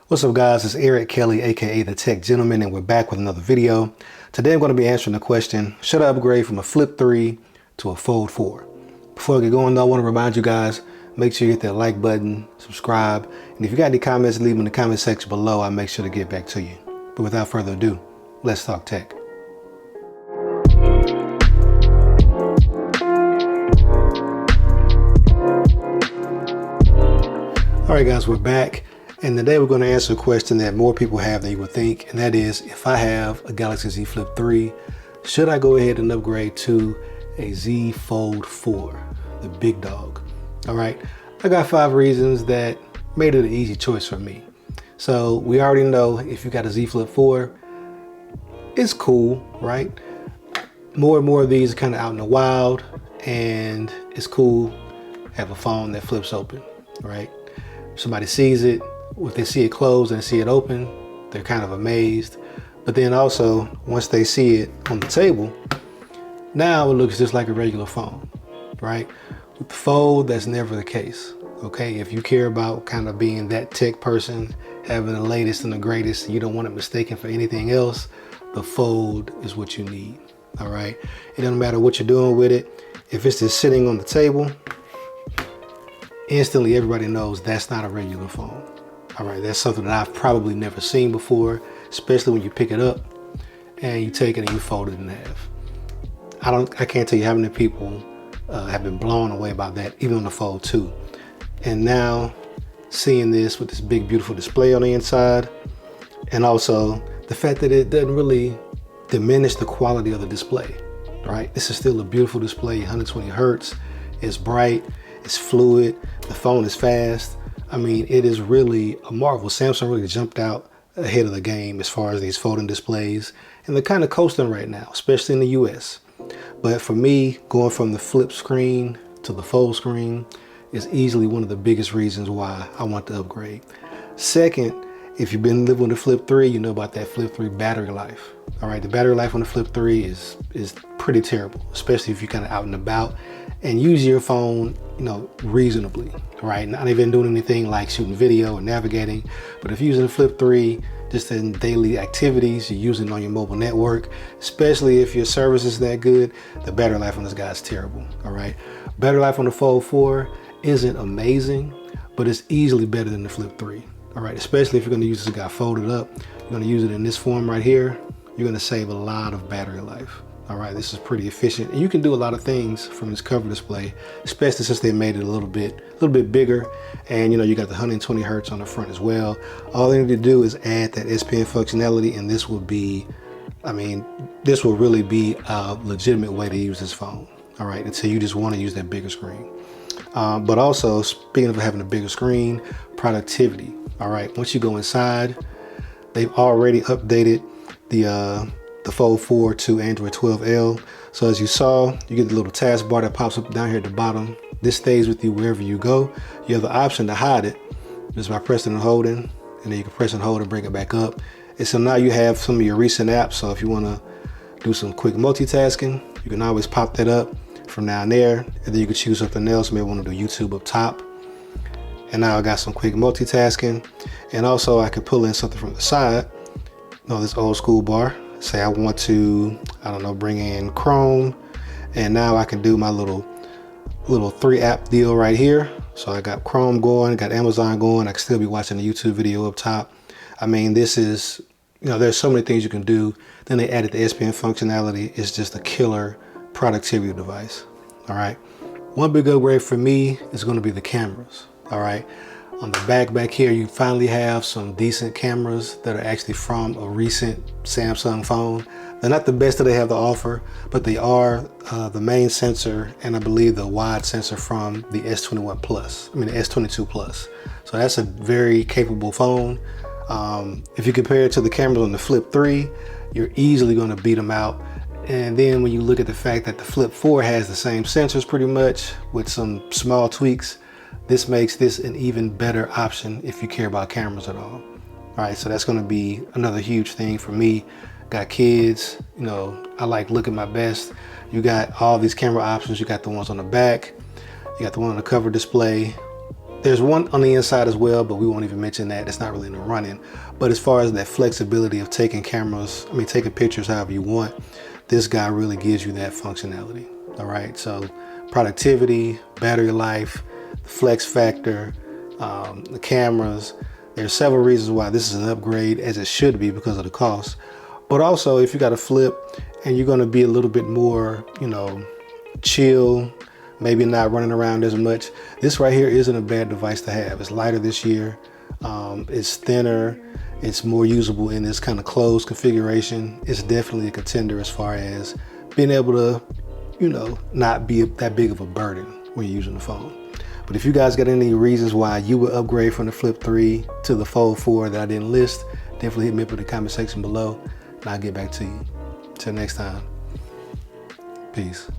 What's up guys, it's Eric Kelly, aka The Tech Gentleman, and we're back with another video. Today I'm going to be answering the question, should I upgrade from a Flip 3 to a Fold 4? Before I get going though, I want to remind you guys, make sure you hit that like button, subscribe, and if you got any comments, leave them in the comment section below. I'll make sure to get back to you. But without further ado, let's talk tech. Alright guys, we're back. And today we're going to answer a question that more people have than you would think, and that is, if I have a Galaxy Z Flip 3, should I go ahead and upgrade to a Z Fold 4, the big dog? All right, I got 5 reasons that made it an easy choice for me. So we already know if you got a Z Flip 4, it's cool, right? More and more of these are kind of out in the wild, and it's cool to have a phone that flips open, right? If somebody sees it, if they see it closed and see it open, they're kind of amazed. But then also, once they see it on the table, now it looks just like a regular phone, right? With the Fold, that's never the case, okay? If you care about kind of being that tech person, having the latest and the greatest, and you don't want it mistaken for anything else, the Fold is what you need, all right? It doesn't matter what you're doing with it. If it's just sitting on the table, instantly everybody knows that's not a regular phone. All right, that's something that I've probably never seen before, especially when you pick it up and you take it and you fold it in half. I can't tell you how many people have been blown away by that, even on the Fold 2. And now seeing this with this big, beautiful display on the inside, and also the fact that it doesn't really diminish the quality of the display, right? This is still a beautiful display, 120 Hertz, it's bright, it's fluid, the phone is fast. I mean, it is really a marvel. Samsung really jumped out ahead of the game as far as these folding displays, and they're kind of coasting right now, especially in the US. But for me, going from the flip screen to the fold screen is easily one of the biggest reasons why I want to upgrade. Second, if you've been living with the Flip 3, you know about that Flip 3 battery life. All right, the battery life on the Flip 3 is pretty terrible, especially if you're kind of out and about and use your phone, you know, reasonably, right? Not even doing anything like shooting video or navigating, but if you're using the Flip 3 just in daily activities, you're using it on your mobile network, especially if your service is that good, the battery life on this guy is terrible, all right? Battery life on the Fold 4 isn't amazing, but it's easily better than the Flip 3, all right? Especially if you're gonna use this guy folded up, you're gonna use it in this form right here, you're gonna save a lot of battery life. All right, this is pretty efficient, and you can do a lot of things from this cover display, especially since they made it a little bit bigger, and you know, you got the 120 Hertz on the front as well. All they need to do is add that S Pen functionality, and this will be, I mean, this will really be a legitimate way to use this phone. All right, until you just want to use that bigger screen. But also, speaking of having a bigger screen, productivity. All right, once you go inside, they've already updated the Fold 4 to Android 12L. So as you saw, you get the little taskbar that pops up down here at the bottom. This stays with you wherever you go. You have the option to hide it just by pressing and holding, and then you can press and hold and bring it back up. And so now you have some of your recent apps. So if you want to do some quick multitasking, you can always pop that up from down there, and then you can choose something else. Maybe want to do YouTube up top. And now I got some quick multitasking, and also I could pull in something from the side. This old school bar. Say I want to, I don't know, bring in Chrome, and now I can do my little 3 app deal right here. So I got Chrome going, got Amazon going, I can still be watching the YouTube video up top. I mean, this is, you know, there's so many things you can do. Then they added the S Pen functionality. It's just a killer productivity device, all right? One big upgrade for me is gonna be the cameras, all right? On the back here, you finally have some decent cameras that are actually from a recent Samsung phone. They're not the best that they have to offer, but they are the main sensor, and I believe the wide sensor from the S21 Plus, I mean the S22 Plus. So that's a very capable phone. If you compare it to the cameras on the Flip 3, you're easily gonna beat them out. And then when you look at the fact that the Flip 4 has the same sensors pretty much with some small tweaks, this makes this an even better option if you care about cameras at all. All right, so that's gonna be another huge thing for me. Got kids, you know, I like looking my best. You got all these camera options. You got the ones on the back, you got the one on the cover display, There's one on the inside as well, but we won't even mention that. It's not really in the running. But as far as that flexibility of taking taking pictures however you want, this guy really gives you that functionality. All right, so productivity, battery life, flex factor, the cameras. There's several reasons why this is an upgrade, as it should be because of the cost. But also, if you got a flip and you're going to be a little bit more, chill, maybe not running around as much, this right here isn't a bad device to have. It's lighter this year. It's thinner. It's more usable in this kind of closed configuration. It's definitely a contender as far as being able to, not be that big of a burden when you're using the phone. But if you guys got any reasons why you would upgrade from the Flip 3 to the Fold 4 that I didn't list, definitely hit me up in the comment section below and I'll get back to you. Till next time, peace.